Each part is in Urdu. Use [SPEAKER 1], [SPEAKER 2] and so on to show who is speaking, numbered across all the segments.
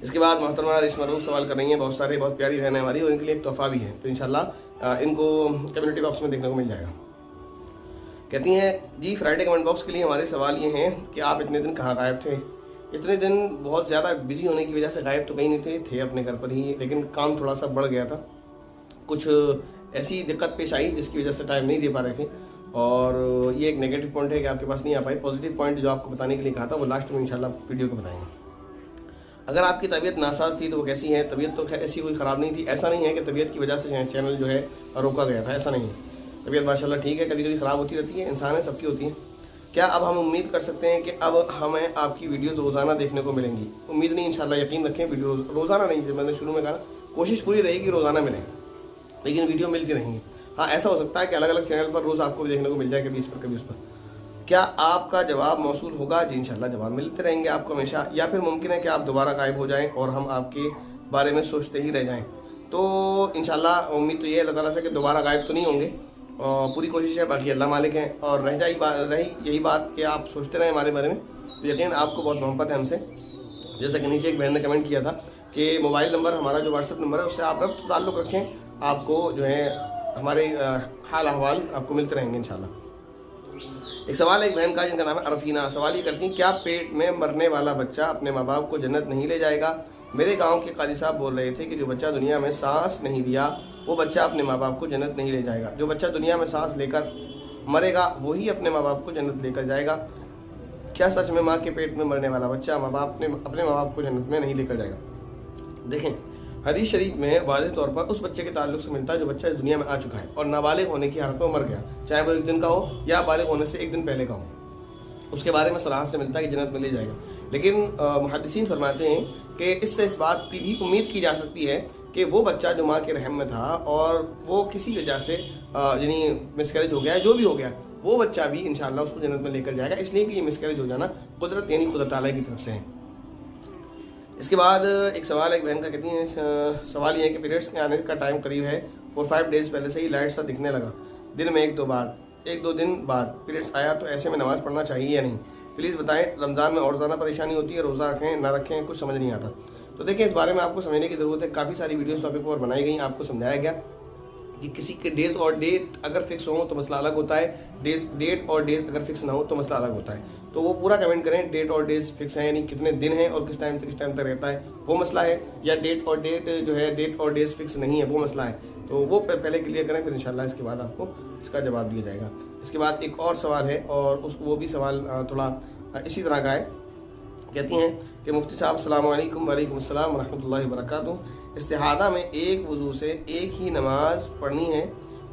[SPEAKER 1] اس کے بعد محترمہ ریشما روح سوال کر رہی ہیں، بہت پیاری بہن ہے ہماری، اور ان کے لیے ایک تحفہ بھی ہے، تو انشاءاللہ ان کو کمیونٹی باکس میں دیکھنے کو مل جائے گا۔ کہتی ہیں جی فرائیڈے کمنٹ باکس کے لیے ہمارے سوال یہ ہیں کہ آپ اتنے دن کہاں غائب تھے؟ اتنے دن بہت زیادہ بزی ہونے کی وجہ سے غائب تو کہیں نہیں تھے اپنے گھر پر ہی، لیکن کام تھوڑا سا بڑھ گیا تھا، کچھ ایسی دقت پیش آئی جس کی وجہ سے ٹائم نہیں دے پا رہے تھے، اور یہ ایک نیگیٹو پوائنٹ ہے کہ آپ کے پاس نہیں آ پائے۔ پازیٹیو پوائنٹ جو آپ کو بتانے کے لیے کہا تھا وہ لاسٹ میں انشاءاللہ ویڈیو کو بتائیں گے۔ اگر آپ کی طبیعت ناساز تھی تو وہ کیسی ہے؟ طبیعت تو خیر ایسی کوئی خراب نہیں تھی، ایسا نہیں ہے کہ طبیعت کی وجہ سے چینل جو ہے روکا گیا تھا، ایسا نہیں ہے، طبیعت ماشاءاللہ ٹھیک ہے، کبھی کبھی خراب ہوتی رہتی ہے، انسان ہے، سب کی ہوتی ہے۔ کیا اب ہم امید کر سکتے ہیں کہ اب ہمیں آپ کی ویڈیوز روزانہ دیکھنے کو ملیں گی؟ امید نہیں، انشاءاللہ یقین رکھیں، ویڈیو روزانہ نہیں، جب میں نے شروع میں کہا کوشش پوری رہے گی روزانہ ملیں، لیکن ویڈیو ملتی رہیں گی۔ ہاں ایسا ہو سکتا ہے کہ الگ الگ چینل پر روز آپ کو دیکھنے کو مل جائے، کبھی اس پر کبھی اس پر۔ کیا آپ کا جواب موصول ہوگا؟ جی انشاءاللہ جواب ملتے رہیں گے آپ کو ہمیشہ، یا پھر ممکن ہے کہ آپ دوبارہ غائب ہو جائیں اور ہم آپ کے بارے میں سوچتے ہی رہ جائیں، تو انشاءاللہ امید تو یہ ہے اللہ تعالیٰ سے کہ دوبارہ غائب تو نہیں ہوں گے، اور پوری کوشش ہے، باقی اللہ مالک ہیں، اور رہی یہی بات کہ آپ سوچتے رہیں ہمارے بارے میں، تو یقین آپ کو بہت محبت ہے ہم سے۔ جیسا کہ نیچے ایک بہن نے کمنٹ کیا تھا کہ موبائل نمبر ہمارا جو واٹس ایپ نمبر ہے اس سے آپ ربط تعلق رکھیں، آپ کو جو ہے ہمارے حال احوال آپ کو ملتے رہیں گے انشاءاللہ۔ ایک سوال ہے ایک بہن کا جن کا نام ہے عرفینہ، سوال یہ کرتی ہیں کیا پیٹ میں مرنے والا بچہ اپنے ماں باپ کو جنت نہیں لے جائے گا؟ میرے گاؤں کے قاضی صاحب بول رہے تھے کہ جو بچہ دنیا میں سانس نہیں لیا وہ بچہ اپنے ماں باپ کو جنت نہیں لے جائے گا، جو بچہ دنیا میں سانس لے کر مرے گا وہی اپنے ماں باپ کو جنت لے کر جائے گا۔ کیا سچ میں ماں کے پیٹ میں مرنے والا بچہ اپنے ماں باپ کو جنت میں نہیں لے کر جائے گا؟ دیکھیں حدیث شریف میں واضح طور پر اس بچے کے تعلق سے ملتا ہے جو بچہ اس دنیا میں آ چکا ہے اور نابالغ ہونے کی حالت میں مر گیا، چاہے وہ ایک دن کا ہو یا بالغ ہونے سے ایک دن پہلے کا ہو، اس کے بارے میں صراحت سے ملتا ہے کہ جنت میں لے جائے گا۔ لیکن محدثین فرماتے ہیں کہ اس سے اس بات کی بھی امید کی جا سکتی ہے کہ وہ بچہ جو ماں کے رحم میں تھا اور وہ کسی وجہ سے یعنی مسکریج ہو گیا، جو بھی ہو گیا، وہ بچہ بھی انشاءاللہ اس کو جنت میں لے کر جائے گا، اس لیے کہ یہ مسکریج ہو جانا قدرت یعنی خدا تعالیٰ کی طرف سے ہے۔ اس کے بعد ایک سوال ایک بہن کا کہتی ہیں، سوال یہ ہے کہ پیریڈس کے آنے کا ٹائم قریب ہے، 4-5 ڈیز پہلے سے ہی لائٹ سا دکھنے لگا، دن میں ایک دو دن بعد پیریڈس آیا، تو ایسے میں نماز پڑھنا چاہیے یا نہیں؟ پلیز بتائیں، رمضان میں اور زیادہ پریشانی ہوتی ہے، روزہ رکھیں نہ رکھیں کچھ سمجھ نہیں آتا۔ تو دیکھیں اس بارے میں آپ کو سمجھنے کی ضرورت ہے، کافی ساری ویڈیوز ٹاپک پر بنائی گئی، آپ کو سمجھایا گیا کہ کسی کے ڈیز اور ڈیٹ اگر فکس ہوں تو مسئلہ الگ ہوتا ہے، ڈیٹ اور ڈیز اگر فکس نہ ہو تو مسئلہ الگ ہوتا ہے، تو وہ پورا کمنٹ کریں، ڈیٹ اور ڈیز فکس ہیں یعنی کتنے دن ہیں اور کس ٹائم تک رہتا ہے وہ مسئلہ ہے، یا ڈیٹ اور ڈیز فکس نہیں ہے وہ مسئلہ ہے، تو وہ پہلے کلیئر کریں، پھر انشاءاللہ اس کے بعد آپ کو اس کا جواب دیا جائے گا۔ اس کے بعد ایک اور سوال ہے اور وہ بھی سوال تھوڑا اسی طرح کا ہے، کہتی ہیں کہ مفتی صاحب السلام علیکم۔ وعلیکم السلام ورحمۃ اللہ وبرکاتہ۔ استحاضہ میں ایک وضو سے ایک ہی نماز پڑھنی ہے،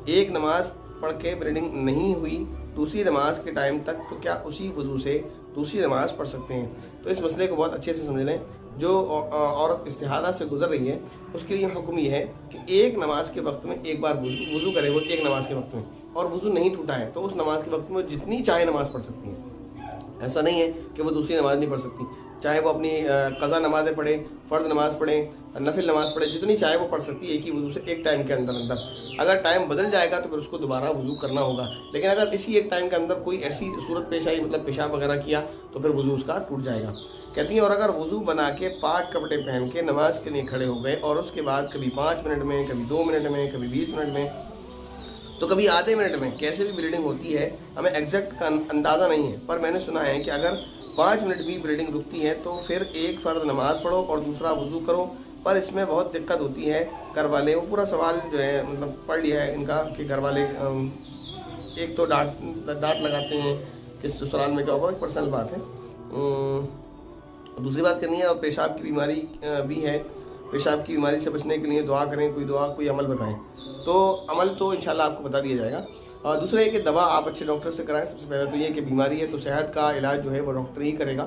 [SPEAKER 1] ایک نماز پڑھ کے بلیڈنگ نہیں ہوئی دوسری نماز کے ٹائم تک، تو کیا اسی وضو سے دوسری نماز پڑھ سکتے ہیں؟ تو اس مسئلے کو بہت اچھے سے سمجھ لیں، جو عورت استحاضہ سے گزر رہی ہے اس کے لیے حکم یہ ہے کہ ایک نماز کے وقت میں ایک بار وضو کرے، وہ ایک نماز کے وقت میں، اور وضو نہیں ٹوٹا ہے تو اس نماز کے وقت میں جتنی چاہے نماز پڑھ سکتی ہیں، ایسا نہیں ہے کہ وہ دوسری نماز نہیں پڑھ سکتی، چاہے وہ اپنی قضا نمازیں پڑھیں، فرض نماز پڑھیں، نفل نماز پڑھیں، جتنی چاہے وہ پڑھ سکتی ہے ایک ہی وضو سے ایک ٹائم کے اندر۔ اگر ٹائم بدل جائے گا تو پھر اس کو دوبارہ وضو کرنا ہوگا، لیکن اگر اسی ایک ٹائم کے اندر کوئی ایسی صورت پیش آئی، مطلب پیشاب وغیرہ کیا، تو پھر وضو اس کا ٹوٹ جائے گا۔ کہتی ہیں اور اگر وضو بنا کے پاک کپڑے پہن کے نماز کے لیے کھڑے ہو گئے اور اس کے بعد کبھی 5 منٹ میں، کبھی 2 منٹ میں، کبھی 20 منٹ میں، تو کبھی آدھے منٹ میں کیسے بھی بلیڈنگ ہوتی ہے، ہمیں ایگزیکٹ کا اندازہ نہیں ہے، پر میں نے سنا ہے کہ اگر 5 منٹ بھی بلیڈنگ رکتی ہے تو پھر ایک فرض نماز پڑھو اور دوسرا وضو کرو، پر اس میں بہت دقت ہوتی ہے۔ گھر والے وہ پورا سوال جو ہے مطلب پڑھ لیا ہے ان کا کہ گھر والے ایک تو ڈانٹ لگاتے ہیں کہ سسرال میں کیا ہوگا، ایک پرسنل بات ہے، دوسری بات کرنی ہے، اور پیشاب کی بیماری بھی ہے، پیشاب کی بیماری سے بچنے کے لیے دعا کریں، کوئی دعا کوئی عمل بتائیں، تو عمل تو انشاءاللہ آپ کو بتا دیا جائے گا۔ اور دوسرا یہ کہ دوا آپ اچھے ڈاکٹر سے کرائیں، سب سے پہلے تو یہ کہ بیماری ہے تو صحت کا علاج جو ہے وہ ڈاکٹر ہی کرے گا،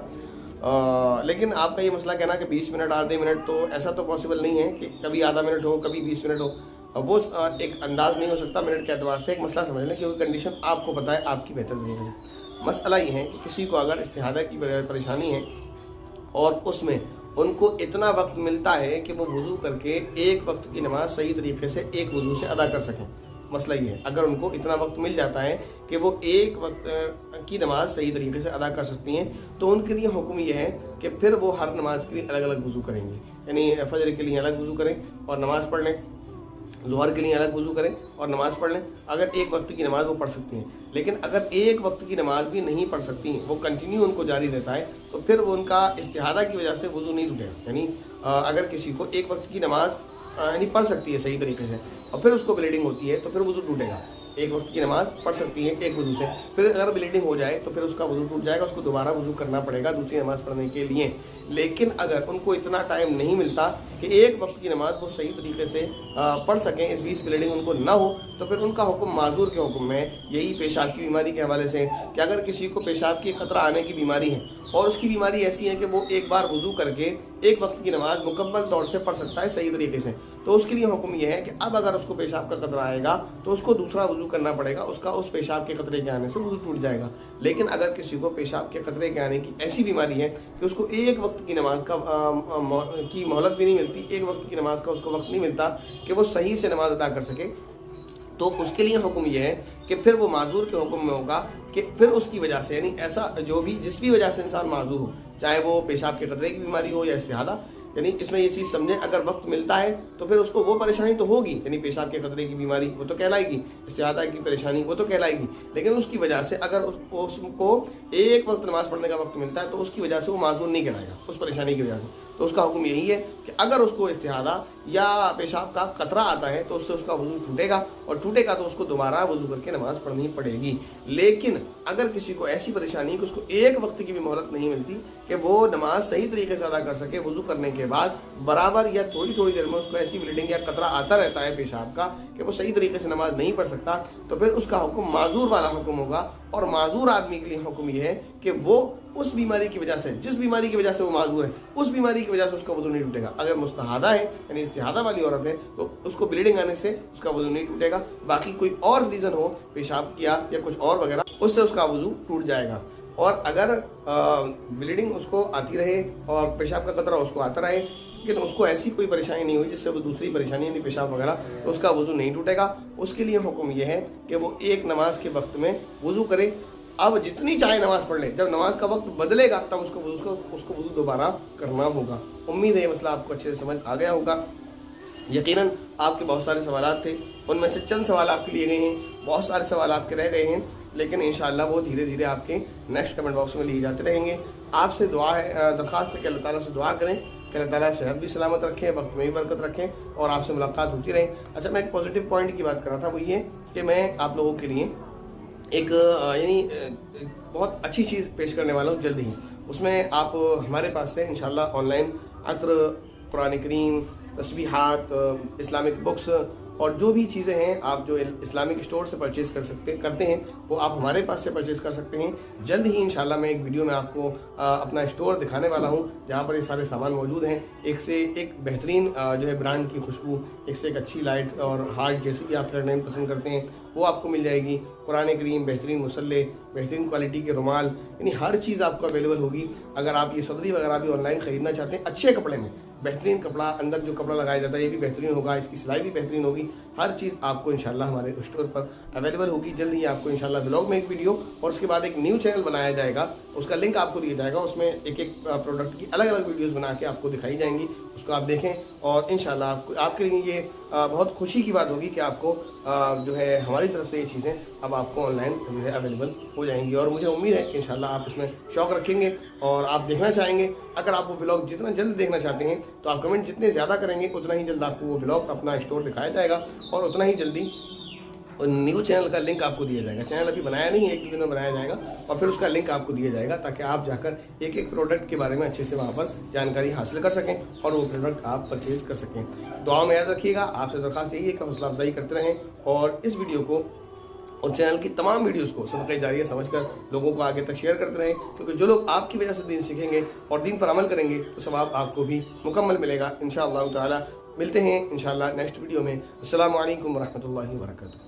[SPEAKER 1] لیکن آپ کا یہ مسئلہ کہنا کہ 20 منٹ آدھے منٹ، تو ایسا تو پاسبل نہیں ہے کہ کبھی آدھا منٹ ہو کبھی 20 منٹ ہو، وہ ایک انداز نہیں ہو سکتا منٹ کے اعتبار سے۔ ایک مسئلہ سمجھ لیں کہ وہ کنڈیشن آپ کو پتہ ہے، آپ کی بہتر ضرور ہے۔ مسئلہ یہ ہے کہ کسی کو اگر استحاضہ کی پریشانی ہے اور اس میں ان کو اتنا وقت ملتا ہے کہ وہ وضو کر کے ایک وقت کی نماز صحیح طریقے سے ایک وضو سے ادا کر سکیں، مسئلہ یہ ہے، اگر ان کو اتنا وقت مل جاتا ہے کہ وہ ایک وقت کی نماز صحیح طریقے سے ادا کر سکتی ہیں تو ان کے لیے حکم یہ ہے کہ پھر وہ ہر نماز کے لیے الگ الگ وضو کریں گے، یعنی فجر کے لیے الگ وضو کریں اور نماز پڑھ لیں، ظہر کے لیے الگ وضو کریں اور نماز پڑھ لیں اگر ایک وقت کی نماز وہ پڑھ سکتی ہیں۔ لیکن اگر ایک وقت کی نماز بھی نہیں پڑھ سکتی ہیں، وہ کنٹینیو ان کو جاری رہتا ہے، تو پھر وہ ان کا استحاضہ کی وجہ سے وضو نہیں ٹوٹے گا۔ یعنی اگر کسی کو ایک وقت کی نماز یعنی پڑھ سکتی ہے صحیح طریقے سے اور پھر اس کو بلیڈنگ ہوتی ہے تو پھر وضو ٹوٹے گا۔ ایک وقت کی نماز پڑھ سکتی ہے ایک وضو سے، پھر اگر بلیڈنگ ہو جائے تو پھر اس کا وضو ٹوٹ جائے گا، اس کو دوبارہ وضو کرنا پڑے گا دوسری نماز پڑھنے کے لیے۔ لیکن اگر ان کو اتنا ٹائم نہیں ملتا کہ ایک وقت کی نماز وہ صحیح طریقے سے پڑھ سکیں، اس بیچ بلیڈنگ ان کو نہ ہو، تو پھر ان کا حکم معذور کے حکم میں یہی پیشاب کی بیماری کے حوالے سے کہ اگر کسی کو پیشاب کی قطرہ آنے کی بیماری ہے اور اس کی بیماری ایسی ہے کہ وہ ایک بار وضو کر کے ایک وقت کی نماز مکمل طور سے پڑھ سکتا ہے صحیح طریقے سے، تو اس کے لیے حکم یہ ہے کہ اب اگر اس کو پیشاب کا قطرہ آئے گا تو اس کو دوسرا وضو کرنا پڑے گا، اس کا اس پیشاب کے قطرے کے آنے سے وضو ٹوٹ جائے گا۔ لیکن اگر کسی کو پیشاب کے قطرے کے آنے کی ایسی بیماری ہے کہ اس کو ایک وقت کی نماز کی مہلت بھی نہیں ملتی، ایک وقت کی نماز کا اس کو وقت نہیں ملتا کہ وہ صحیح سے نماز ادا کر سکے، تو اس کے لیے حکم یہ ہے کہ پھر وہ معذور کے حکم میں ہوگا کہ پھر اس کی وجہ سے یعنی ایسا جو بھی جس بھی وجہ سے انسان معذور ہو، چاہے وہ پیشاب کے قطرے کی بیماری ہو یا استحاضہ، یعنی اس میں یہ چیز سمجھیں اگر وقت ملتا ہے تو پھر اس کو وہ پریشانی تو ہوگی، یعنی پیشاب کے قطرے کی بیماری وہ تو کہلائے گی، استحاضہ کی پریشانی وہ تو کہلائے گی، لیکن اس کی وجہ سے اگر اس کو ایک وقت نماز پڑھنے کا وقت ملتا ہے تو اس کی وجہ سے وہ معذور نہیں کہلائے گا اس پریشانی کی وجہ سے۔ تو اس کا حکم یہی ہے کہ اگر اس کو استحاضہ یا پیشاب کا قطرہ آتا ہے تو اس سے اس کا وضو ٹوٹے گا، اور ٹوٹے گا تو اس کو دوبارہ وضو کر کے نماز پڑھنی پڑے گی۔ لیکن اگر کسی کو ایسی پریشانی ہے کہ اس کو ایک وقت کی بھی مہلت نہیں ملتی کہ وہ نماز صحیح طریقے سے ادا کر سکے، وضو کرنے کے بعد برابر یا تھوڑی تھوڑی دیر میں اس کو ایسی بلیڈنگ یا قطرہ آتا رہتا ہے پیشاب کا کہ وہ صحیح طریقے سے نماز نہیں پڑھ سکتا، تو پھر اس کا حکم معذور والا حکم ہوگا، اور معذور آدمی کے لیے حکم یہ ہے کہ وہ اس بیماری کی وجہ سے جس بیماری کی وجہ سے وہ معذور ہے اس بیماری کی وجہ سے اس کا وضو نہیں ٹوٹے گا۔ اگر مستحاضہ ہے یعنی استحاضہ والی عورت ہے تو اس کو بلیڈنگ آنے سے اس کا وضو نہیں ٹوٹے گا، باقی کوئی اور ریزن ہو پیشاب کیا یا کچھ اور وغیرہ اس سے اس کا وضو ٹوٹ جائے گا۔ اور اگر بلیڈنگ اس کو آتی رہے اور پیشاب کا قطرہ اس کو آتا رہے لیکن اس کو ایسی کوئی پریشانی نہیں ہوئی جس سے وہ دوسری پریشانی یعنی پیشاب وغیرہ تو اس کا وضو نہیں ٹوٹے گا، اس کے لیے حکم یہ ہے کہ وہ ایک نماز کے وقت میں وضو کرے، اب جتنی چاہے نماز پڑھ لے، جب نماز کا وقت بدلے گا تب اس کو وضو دوبارہ کرنا ہوگا۔ امید ہے یہ مسئلہ آپ کو اچھے سے سمجھ آ گیا ہوگا۔ یقیناً آپ کے بہت سارے سوالات تھے، ان میں سے چند سوال آپ کے لیے گئے ہیں، بہت سارے سوال آپ کے رہ گئے ہیں، لیکن انشاءاللہ وہ دھیرے دھیرے آپ کے نیکسٹ کمنٹ باکس میں لیے جاتے رہیں گے۔ آپ سے دعا ہے، درخواست ہے کہ اللہ تعالیٰ سے دعا کریں کہ اللہ تعالیٰ صحت بھی سلامت رکھیں، وقت میں بھی برکت رکھیں اور آپ سے ملاقات ہوتی رہے۔ اچھا، میں ایک پازیٹیو پوائنٹ کی بات کر رہا تھا، وہ یہ کہ میں آپ لوگوں کے لیے ایک یعنی بہت اچھی چیز پیش کرنے والا ہوں جلد ہی۔ اس میں آپ ہمارے پاس سے انشاءاللہ آن لائن عطر، قرآن کریم، تسبیحات، اسلامک بکس اور جو بھی چیزیں ہیں آپ جو اسلامک اسٹور سے پرچیز کرتے ہیں وہ آپ ہمارے پاس سے پرچیز کر سکتے ہیں۔ جلد ہی انشاءاللہ میں ایک ویڈیو میں آپ کو اپنا اسٹور دکھانے والا ہوں جہاں پر یہ سارے سامان موجود ہیں، ایک سے ایک بہترین جو ہے برانڈ کی خوشبو، ایک سے ایک اچھی لائٹ اور ہارڈ جیسی بھی آپ لڑنے پسند کرتے ہیں وہ آپ کو مل جائے گی۔ قرآن کریم، بہترین مسلح، بہترین کوالٹی کے رومال، یعنی ہر چیز آپ کو اویلیبل ہوگی۔ اگر آپ یہ صدری وغیرہ بھی آن لائن خریدنا چاہتے ہیں اچھے کپڑے میں، بہترین کپڑا، اندر جو کپڑا لگایا جاتا ہے یہ بھی بہترین ہوگا، اس کی سلائی بھی بہترین ہوگی، ہر چیز آپ کو انشاءاللہ ہمارے اسٹور پر اویلیبل ہوگی۔ جلد ہی آپ کو انشاءاللہ ولاگ میں ایک ویڈیو اور اس کے بعد ایک نیو چینل بنایا جائے گا، اس کا لنک آپ کو دیا جائے گا، اس میں ایک ایک پروڈکٹ کی الگ الگ ویڈیوز بنا کے آپ کو دکھائی جائیں گی، اس کو آپ دیکھیں اور انشاءاللہ آپ کے لیے یہ بہت خوشی کی بات ہوگی کہ آپ کو جو ہے ہماری طرف سے یہ چیزیں اب آپ کو آن لائن جو ہے اویلیبل ہو جائیں گی، اور مجھے امید ہے کہ انشاءاللہ آپ اس میں شوق رکھیں گے اور آپ دیکھنا چاہیں گے۔ اگر آپ وہ ولاگ جتنا جلد دیکھنا چاہتے ہیں تو آپ کمنٹ جتنے زیادہ کریں گے اتنا ہی جلد آپ کو وہ ولاگ اپنا اسٹور دکھایا جائے گا اور اتنا ہی جلدی نیو چینل کا لنک آپ کو دیا جائے گا۔ چینل ابھی بنایا نہیں ہے، ایک دن میں بنایا جائے گا اور پھر اس کا لنک آپ کو دیا جائے گا تاکہ آپ جا کر ایک ایک پروڈکٹ کے بارے میں اچھے سے وہاں پر جانکاری حاصل کر سکیں اور وہ پروڈکٹ آپ پرچیز کر سکیں۔ دعا میں یاد رکھیے گا، آپ سے درخواست یہی ہے کہ حوصلہ افزائی کرتے رہیں اور اس ویڈیو کو اور چینل کی تمام ویڈیوز کو صدقہ جاریہ سمجھ کر لوگوں کو آگے تک شیئر کرتے رہیں، کیونکہ جو لوگ آپ کی وجہ سے دین سیکھیں گے اور دین پر عمل کریں گے تو ثواب آپ کو بھی مکمل ملے گا انشاءاللہ تعالی۔ ملتے ہیں انشاءاللہ نیکسٹ ویڈیو میں۔ السلام علیکم ورحمۃ اللہ وبرکاتہ۔